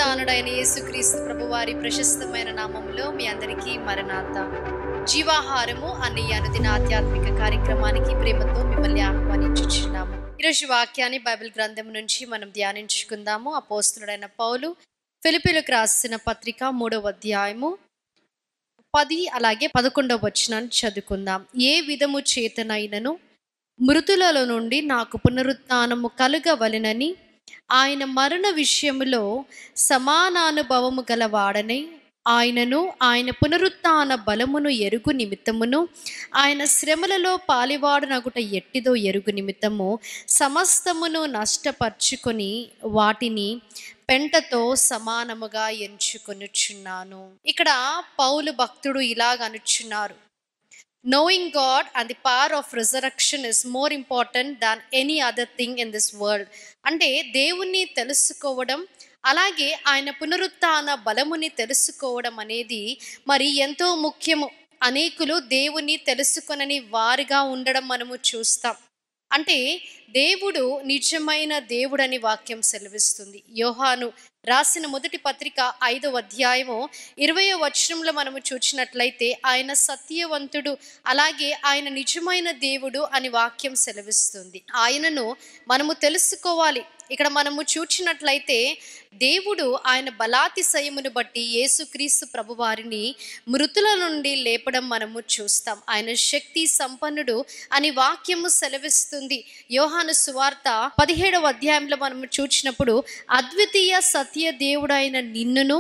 పునరుత్థానుడైన యేసుక్రీస్తు ప్రభువారి ప్రశస్తమైన నామములో మీ అందరికీ మరణాత. జీవాహారము అనే అనుదిన ఆధ్యాత్మిక కార్యక్రమానికి ప్రేమతో మిమ్మల్ని ఆహ్వానించుచున్నాము. ఈరోజు వాక్యాన్ని బైబిల్ గ్రంథం నుంచి మనం ధ్యానించుకుందాము. అపోస్తలుడైన పౌలు ఫిలిప్పీలకు రాసిన పత్రిక 3వ అధ్యాయము 10 అలాగే 11వ వచనాన్ని చదువుకుందాం. ఏ విధము చేతనైనను మృతులలో నుండి నాకు పునరుత్థానము కలుగవలెనని ఆయన మరణ విషయములో సమానానుభవము గలవాడనై ఆయనను ఆయన పునరుత్థాన బలమును ఎరుగు నిమిత్తమును ఆయన శ్రమలలో పాలివాడనగుట ఎట్టిదో ఎరుగు నిమిత్తము సమస్తమును నష్టపరుచుకొని వాటిని పెంటతో సమానముగా ఎంచుకొనుచున్నాను. ఇక్కడ పౌలు భక్తుడు ఇలాగ అనుచున్నారు, knowing God and the power of resurrection is more important than any other thing in this world. అంటే దేవుణ్ణి తెలుసుకోవడం అలాగే ఆయన పునరుత్థాన బలముని తెలుసుకోవడం అనేది మరి ఎంతో ముఖ్యము. అనేకులు దేవుణ్ణి తెలుసుకొనని వారిగా ఉండడం మనము చూస్తాం. అంటే దేవుడు నిజమైన దేవుడని వాక్యం సెలవిస్తుంది. యోహాను రాసిన మొదటి పత్రిక 5వ అధ్యాయము 20వ వచనంలో మనము చూచినట్లయితే ఆయన సత్యవంతుడు అలాగే ఆయన నిజమైన దేవుడు అని వాక్యం సెలవిస్తుంది. ఆయనను మనము తెలుసుకోవాలి. ఇక్కడ మనము చూచినట్లయితే దేవుడు ఆయన బలాతిశయమును బట్టి యేసుక్రీస్తు ప్రభువారిని మృతుల నుండి లేపడం మనము చూస్తాం. ఆయన శక్తి సంపన్నుడు అని వాక్యము సెలవిస్తుంది. యోహాను సువార్త 17వ అధ్యాయంలో మనము చూచినప్పుడు అద్వితీయ సత్య దేవుడైన నిన్నును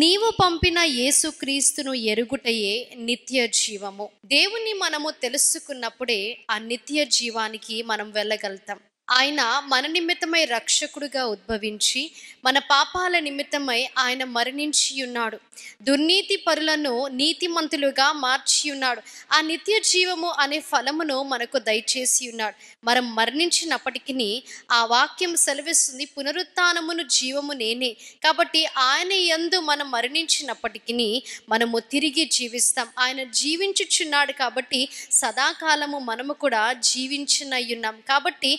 నీవు పంపిన యేసుక్రీస్తును ఎరుగుటయే నిత్య జీవము. దేవుణ్ణి మనము తెలుసుకున్నప్పుడే ఆ నిత్య జీవానికి మనం వెళ్ళగలుగుతాం. ఆయన మన నిమిత్తమై రక్షకుడుగా ఉద్భవించి మన పాపాల నిమిత్తమై ఆయన మరణించి ఉన్నాడు. దుర్నీతి పరులను నీతిమంతులుగా మార్చి ఉన్నాడు. ఆ నిత్య జీవము అనే ఫలమును మనకు దయచేసి ఉన్నాడు. మనం మరణించినప్పటికీ ఆ వాక్యం సెలవిస్తుంది, పునరుత్థానమును జీవము నేనే. కాబట్టి ఆయన యందు మనం మరణించినప్పటికీ మనము తిరిగి జీవిస్తాం. ఆయన జీవించుచున్నాడు కాబట్టి సదాకాలము మనము కూడా జీవించనయ్యున్నాం. కాబట్టి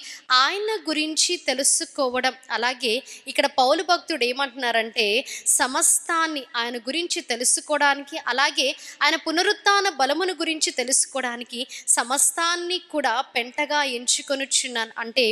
ఆయన గురించి తెలుసుకోవడం, అలాగే ఇక్కడ పౌలు భక్తుడు ఏమంటున్నారంటే సమస్తాన్ని ఆయన గురించి తెలుసుకోవడానికి అలాగే ఆయన పునరుత్థాన బలమును గురించి తెలుసుకోవడానికి సమస్తాన్ని కూడా పెంటగా ఎంచుకొనుచున్నాను. అంటే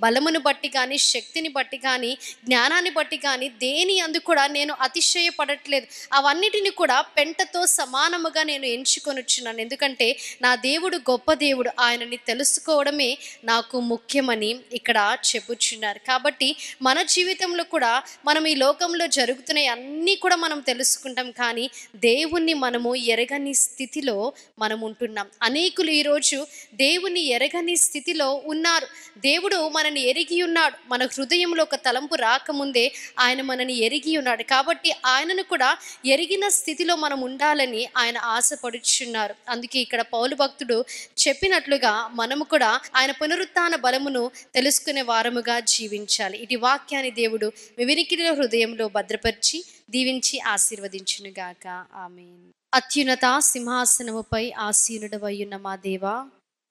బలమును బట్టి కానీ శక్తిని బట్టి కానీ జ్ఞానాన్ని బట్టి కానీ దేని అందు కూడా నేను అతిశయపడట్లేదు. అవన్నిటిని కూడా పెంటతో సమానముగా నేను ఎంచుకొనుచున్నాను. ఎందుకంటే నా దేవుడు గొప్ప దేవుడు, ఆయనని తెలుసుకోవడమే నాకు ముఖ్యమని ఇక్కడ చెప్పుచున్నారు. కాబట్టి మన జీవితంలో కూడా మనం ఈ లోకంలో జరుగుతున్నాయి అన్నీ కూడా మనం తెలుసుకుంటాం, కానీ దేవుణ్ణి మనము ఎరగని స్థితిలో మనం ఉంటున్నాం. అనేకులు ఈరోజు దేవుని ఎరగని స్థితిలో ఉన్నారు. దేవుడు మనని ఎరిగి ఉన్నాడు. మన హృదయంలో ఒక తలంపు రాకముందే ఆయన మనని ఎరిగి ఉన్నాడు. కాబట్టి ఆయనను కూడా ఎరిగిన స్థితిలో మనం ఉండాలని ఆయన ఆశపడుచున్నారు. అందుకే ఇక్కడ పౌలు భక్తుడు చెప్పినట్లుగా మనము కూడా ఆయన పునరుత్థాన బలమును తెలుసుకునే వారముగా జీవించాలి. ఇటు వాక్యాన్ని దేవుడు మీ వినికిడిలో హృదయంలో భద్రపరిచి దీవించి ఆశీర్వదించునుగాక. ఆమేన్. అత్యున్నత సింహాసనముపై ఆసీనుడవయ్యున్న మా దేవా,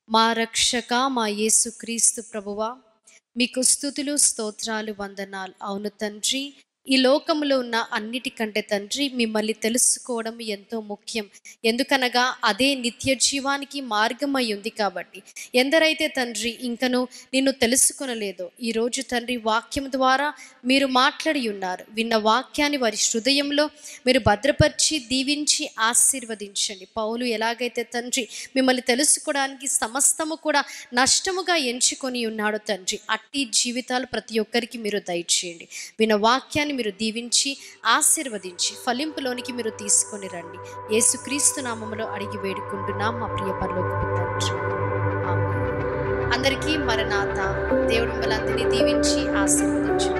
మా రక్షక, మా యేసుక్రీస్తు ప్రభువా, మీకు స్తుతులు స్తోత్రాలు వందనాలు. అవును తండ్రి, ఈ లోకంలో ఉన్న అన్నిటికంటే తండ్రి మిమ్మల్ని తెలుసుకోవడం ఎంతో ముఖ్యం. ఎందుకనగా అదే నిత్య జీవానికి మార్గమై ఉంది. కాబట్టి ఎందరైతే తండ్రి ఇంకను నిన్ను తెలుసుకొనలేదో ఈరోజు తండ్రి వాక్యం ద్వారా మీరు మాట్లాడి ఉన్నారు. విన్న వాక్యాన్ని వారి హృదయంలో మీరు భద్రపరిచి దీవించి ఆశీర్వదించండి. పౌలు ఎలాగైతే తండ్రి మిమ్మల్ని తెలుసుకోవడానికి సమస్తము కూడా నష్టముగా ఎంచుకొని ఉన్నాడు తండ్రి, అట్టి జీవితాలు ప్రతి ఒక్కరికి మీరు దయచేయండి. విన్న వాక్యాన్ని మీరు దీవించి ఆశీర్వదించి ఫలింపులోనికి మీరు తీసుకొని రండి. యేసుక్రీస్తు నామములో అడిగి వేడుకుంటున్నాం మా ప్రియ పరలోకపు తండ్రి. ఆమేన్. అందరికీ మరణాత. దేవుడు మిమ్మల్ని అందరినీ దీవించి ఆశీర్వదించు.